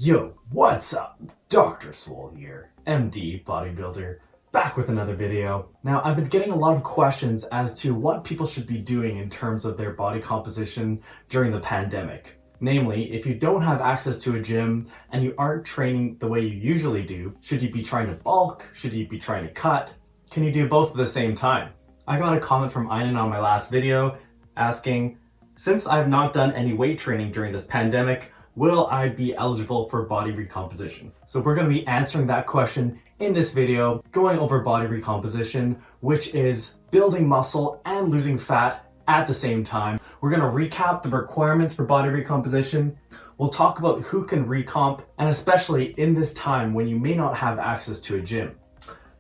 Yo, what's up? Dr. Swole here, MD bodybuilder, back with another video. Now, I've been getting a lot of questions as to what people should be doing in terms of their body composition during the pandemic. Namely, if you don't have access to a gym and you aren't training the way you usually do, should you be trying to bulk? Should you be trying to cut? Can you do both at the same time? I got a comment from Einan on my last video asking, since I've not done any weight training during this pandemic, will I be eligible for body recomposition? So we're going to be answering that question in this video, going over body recomposition, which is building muscle and losing fat at the same time. We're going to recap the requirements for body recomposition. We'll talk about who can recomp, and especially in this time when you may not have access to a gym.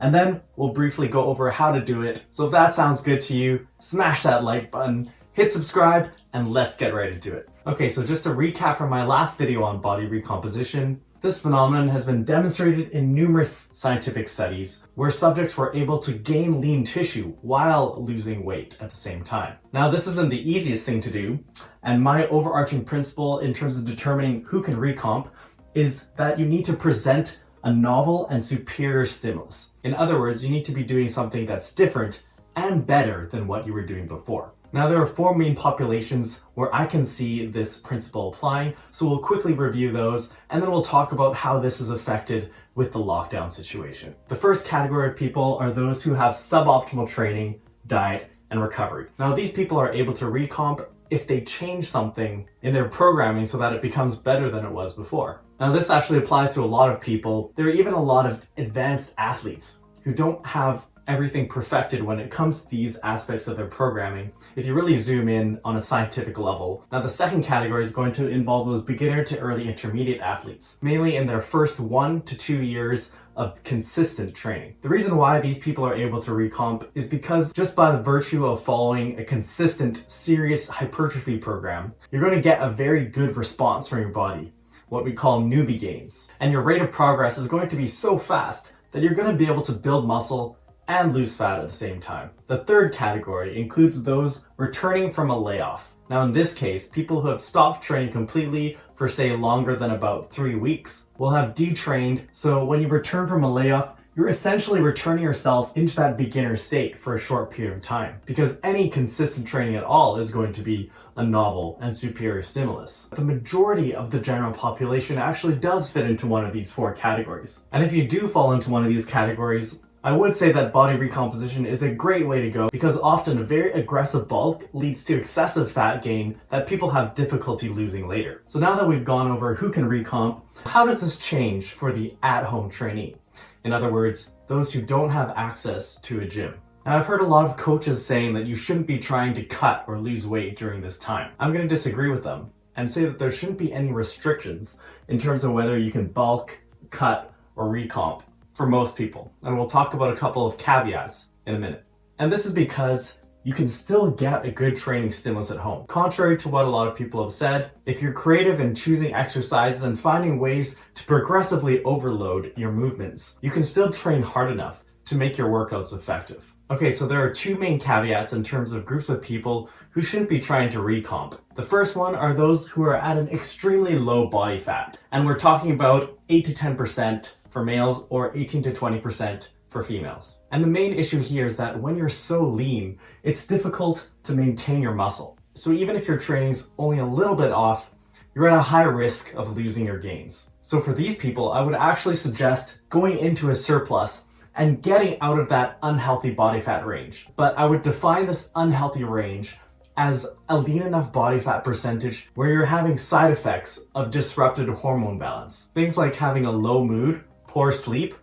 And then we'll briefly go over how to do it. So if that sounds good to you, smash that like button, hit subscribe, and let's get right into it. Okay, so just to recap from my last video on body recomposition, this phenomenon has been demonstrated in numerous scientific studies where subjects were able to gain lean tissue while losing weight at the same time. Now, this isn't the easiest thing to do, and my overarching principle in terms of determining who can recomp is that you need to present a novel and superior stimulus. In other words, you need to be doing something that's different and better than what you were doing before. Now, there are four main populations where I can see this principle applying, so we'll quickly review those, and then we'll talk about how this is affected with the lockdown situation. The first category of people are those who have suboptimal training, diet, and recovery. Now, these people are able to recomp if they change something in their programming so that it becomes better than it was before. Now, this actually applies to a lot of people. There are even a lot of advanced athletes who don't have everything perfected when it comes to these aspects of their programming, if you really zoom in on a scientific level. Now, the second category is going to involve those beginner to early intermediate athletes, mainly in their first 1 to 2 years of consistent training. The reason why these people are able to recomp is because just by the virtue of following a consistent, serious hypertrophy program, you're going to get a very good response from your body, what we call newbie gains. And your rate of progress is going to be so fast that you're going to be able to build muscle and lose fat at the same time. The third category includes those returning from a layoff. Now, in this case, people who have stopped training completely for, say, longer than about 3 weeks will have detrained. So when you return from a layoff, you're essentially returning yourself into that beginner state for a short period of time, because any consistent training at all is going to be a novel and superior stimulus. The majority of the general population actually does fit into one of these four categories. And if you do fall into one of these categories, I would say that body recomposition is a great way to go, because often a very aggressive bulk leads to excessive fat gain that people have difficulty losing later. So now that we've gone over who can recomp, how does this change for the at-home trainee? In other words, those who don't have access to a gym. Now, I've heard a lot of coaches saying that you shouldn't be trying to cut or lose weight during this time. I'm going to disagree with them and say that there shouldn't be any restrictions in terms of whether you can bulk, cut, or recomp for most people. And we'll talk about a couple of caveats in a minute. And this is because you can still get a good training stimulus at home. Contrary to what a lot of people have said, if you're creative in choosing exercises and finding ways to progressively overload your movements, you can still train hard enough to make your workouts effective. Okay, so there are two main caveats in terms of groups of people who shouldn't be trying to recomp. The first one are those who are at an extremely low body fat. And we're talking about 8 to 10% for males or 18 to 20% for females. And the main issue here is that when you're so lean, it's difficult to maintain your muscle. So even if your training's only a little bit off, you're at a high risk of losing your gains. So for these people, I would actually suggest going into a surplus and getting out of that unhealthy body fat range. But I would define this unhealthy range as a lean enough body fat percentage where you're having side effects of disrupted hormone balance. Things like having a low mood, poor sleep,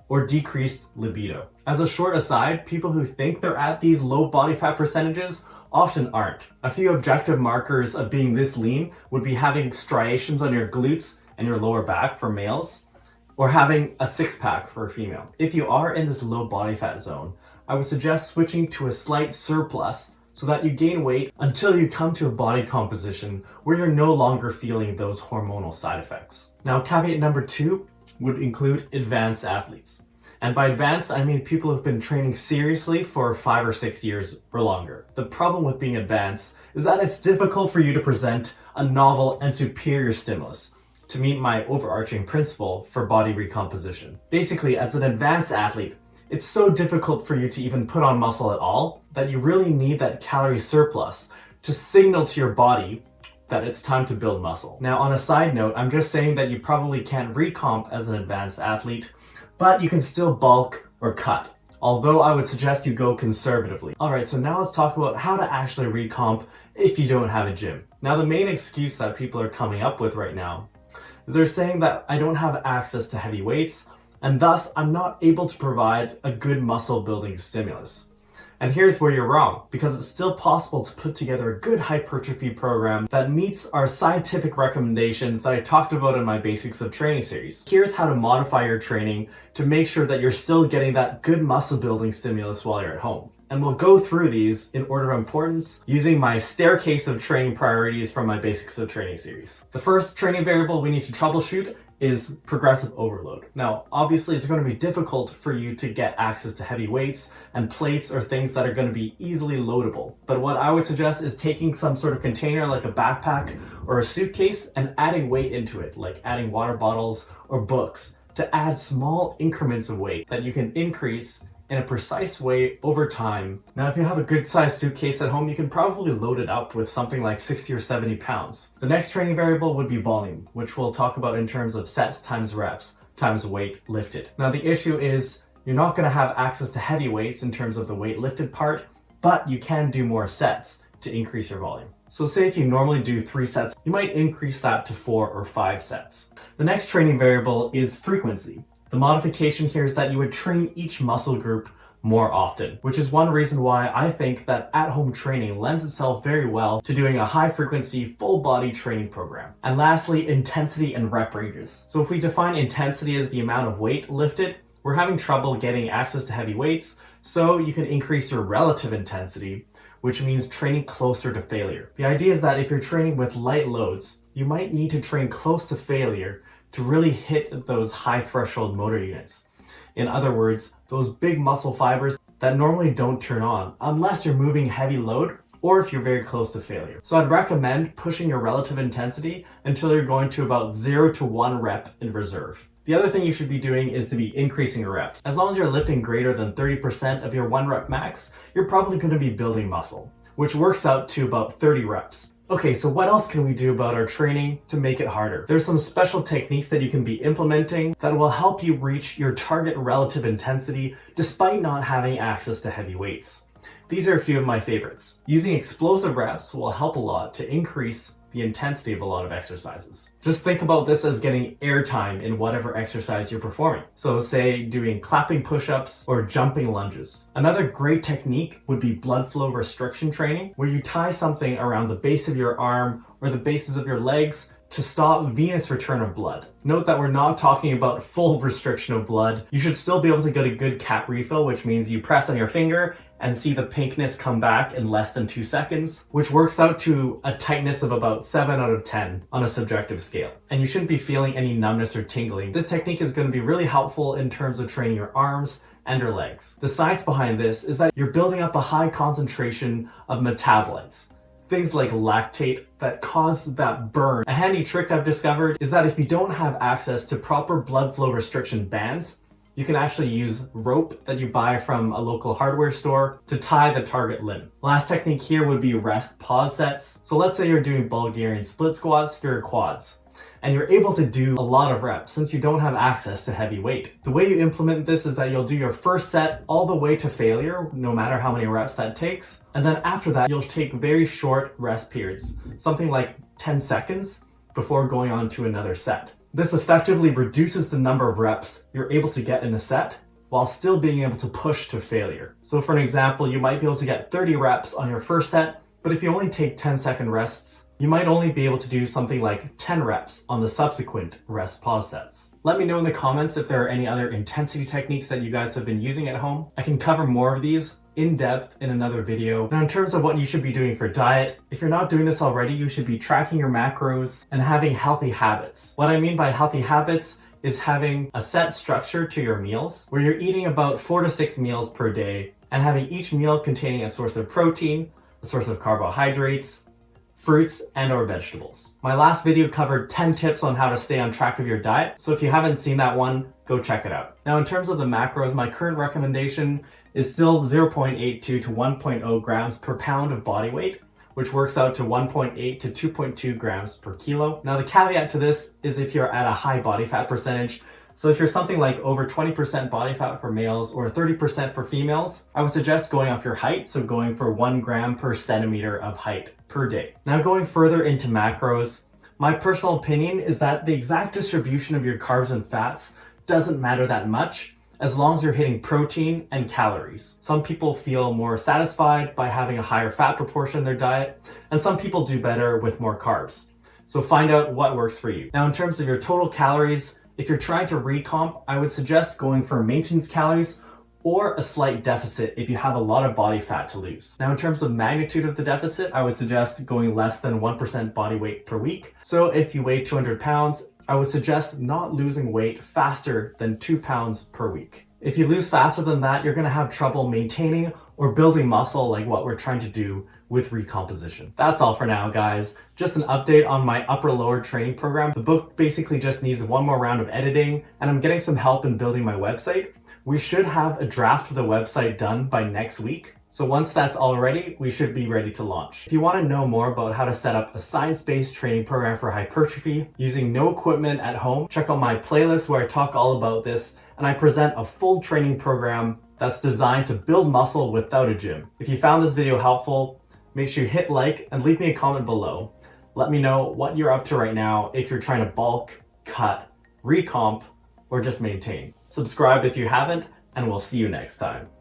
or decreased libido. As a short aside, people who think they're at these low body fat percentages often aren't. A few objective markers of being this lean would be having striations on your glutes and your lower back for males, or having a six-pack for a female. If you are in this low body fat zone, I would suggest switching to a slight surplus so that you gain weight until you come to a body composition where you're no longer feeling those hormonal side effects. Now, caveat number 2 would include advanced athletes. And by advanced, I mean people who've been training seriously for 5 or 6 years or longer. The problem with being advanced is that it's difficult for you to present a novel and superior stimulus to meet my overarching principle for body recomposition. Basically, as an advanced athlete, it's so difficult for you to even put on muscle at all that you really need that calorie surplus to signal to your body that it's time to build muscle. Now, on a side note, I'm just saying that you probably can't recomp as an advanced athlete, but you can still bulk or cut. Although I would suggest you go conservatively. Alright, so now let's talk about how to actually recomp if you don't have a gym. Now, the main excuse that people are coming up with right now is they're saying that I don't have access to heavy weights, and thus I'm not able to provide a good muscle building stimulus. And here's where you're wrong, because it's still possible to put together a good hypertrophy program that meets our scientific recommendations that I talked about in my Basics of Training series. Here's how to modify your training to make sure that you're still getting that good muscle building stimulus while you're at home. And we'll go through these in order of importance using my staircase of training priorities from my Basics of Training series. The first training variable we need to troubleshoot is progressive overload. Now, obviously it's going to be difficult for you to get access to heavy weights and plates or things that are going to be easily loadable. But what I would suggest is taking some sort of container like a backpack or a suitcase and adding weight into it, like adding water bottles or books, to add small increments of weight that you can increase in a precise way over time. Now, if you have a good sized suitcase at home, you can probably load it up with something like 60 or 70 pounds. The next training variable would be volume, which we'll talk about in terms of sets times reps times weight lifted. Now, the issue is you're not going to have access to heavy weights in terms of the weight lifted part, but you can do more sets to increase your volume. So say if you normally do 3 sets, you might increase that to 4 or 5 sets. The next training variable is frequency. The modification here is that you would train each muscle group more often, which is one reason why I think that at-home training lends itself very well to doing a high-frequency, full-body training program. And lastly, intensity and rep ranges. So if we define intensity as the amount of weight lifted, we're having trouble getting access to heavy weights, so you can increase your relative intensity, which means training closer to failure. The idea is that if you're training with light loads, you might need to train close to failure to really hit those high threshold motor units. In other words, those big muscle fibers that normally don't turn on unless you're moving heavy load or if you're very close to failure. So I'd recommend pushing your relative intensity until you're going to about 0 to 1 rep in reserve. The other thing you should be doing is to be increasing your reps. As long as you're lifting greater than 30% of your 1 rep max, you're probably going to be building muscle, which works out to about 30 reps. Okay, so what else can we do about our training to make it harder? There's some special techniques that you can be implementing that will help you reach your target relative intensity despite not having access to heavy weights. These are a few of my favorites. Using explosive reps will help a lot to increase the intensity of a lot of exercises. Just think about this as getting airtime in whatever exercise you're performing. So say doing clapping push-ups or jumping lunges. Another great technique would be blood flow restriction training, where you tie something around the base of your arm or the bases of your legs to stop venous return of blood. Note that we're not talking about full restriction of blood. You should still be able to get a good cap refill, which means you press on your finger and see the pinkness come back in less than 2 seconds, which works out to a tightness of about 7 out of 10 on a subjective scale. And you shouldn't be feeling any numbness or tingling. This technique is going to be really helpful in terms of training your arms and your legs. The science behind this is that you're building up a high concentration of metabolites, things like lactate that cause that burn. A handy trick I've discovered is that if you don't have access to proper blood flow restriction bands, you can actually use rope that you buy from a local hardware store to tie the target limb. Last technique here would be rest pause sets. So let's say you're doing Bulgarian split squats for your quads, and you're able to do a lot of reps since you don't have access to heavy weight. The way you implement this is that you'll do your first set all the way to failure, no matter how many reps that takes. And then after that, you'll take very short rest periods, something like 10 seconds before going on to another set. This effectively reduces the number of reps you're able to get in a set while still being able to push to failure. So for an example, you might be able to get 30 reps on your first set, but if you only take 10-second rests, you might only be able to do something like 10 reps on the subsequent rest pause sets. Let me know in the comments if there are any other intensity techniques that you guys have been using at home. I can cover more of these in depth in another video. Now, in terms of what you should be doing for diet, if you're not doing this already, you should be tracking your macros and having healthy habits. What I mean by healthy habits is having a set structure to your meals where you're eating about 4 to 6 meals per day and having each meal containing a source of protein, a source of carbohydrates, fruits and or vegetables. My last video covered 10 tips on how to stay on track of your diet, so if you haven't seen that one, go check it out. Now in terms of the macros, my current recommendation is still 0.82 to 1.0 grams per pound of body weight, which works out to 1.8 to 2.2 grams per kilo. Now the caveat to this is if you're at a high body fat percentage. So if you're something like over 20% body fat for males or 30% for females, I would suggest going off your height, so going for 1 gram per centimeter of height per day. Now going further into macros, my personal opinion is that the exact distribution of your carbs and fats doesn't matter that much as long as you're hitting protein and calories. Some people feel more satisfied by having a higher fat proportion in their diet, and some people do better with more carbs. So find out what works for you. Now in terms of your total calories, if you're trying to recomp, I would suggest going for maintenance calories or a slight deficit if you have a lot of body fat to lose. Now in terms of magnitude of the deficit, I would suggest going less than 1% body weight per week. So if you weigh 200 pounds, I would suggest not losing weight faster than 2 pounds per week. If you lose faster than that, you're gonna have trouble maintaining or building muscle like what we're trying to do with recomposition. That's all for now, guys. Just an update on my upper-lower training program. The book basically just needs one more round of editing, and I'm getting some help in building my website. We should have a draft of the website done by next week. So once that's all ready, we should be ready to launch. If you want to know more about how to set up a science-based training program for hypertrophy using no equipment at home, check out my playlist where I talk all about this, and I present a full training program that's designed to build muscle without a gym. If you found this video helpful, make sure you hit like and leave me a comment below. Let me know what you're up to right now if you're trying to bulk, cut, recomp, or just maintain. Subscribe if you haven't, and we'll see you next time.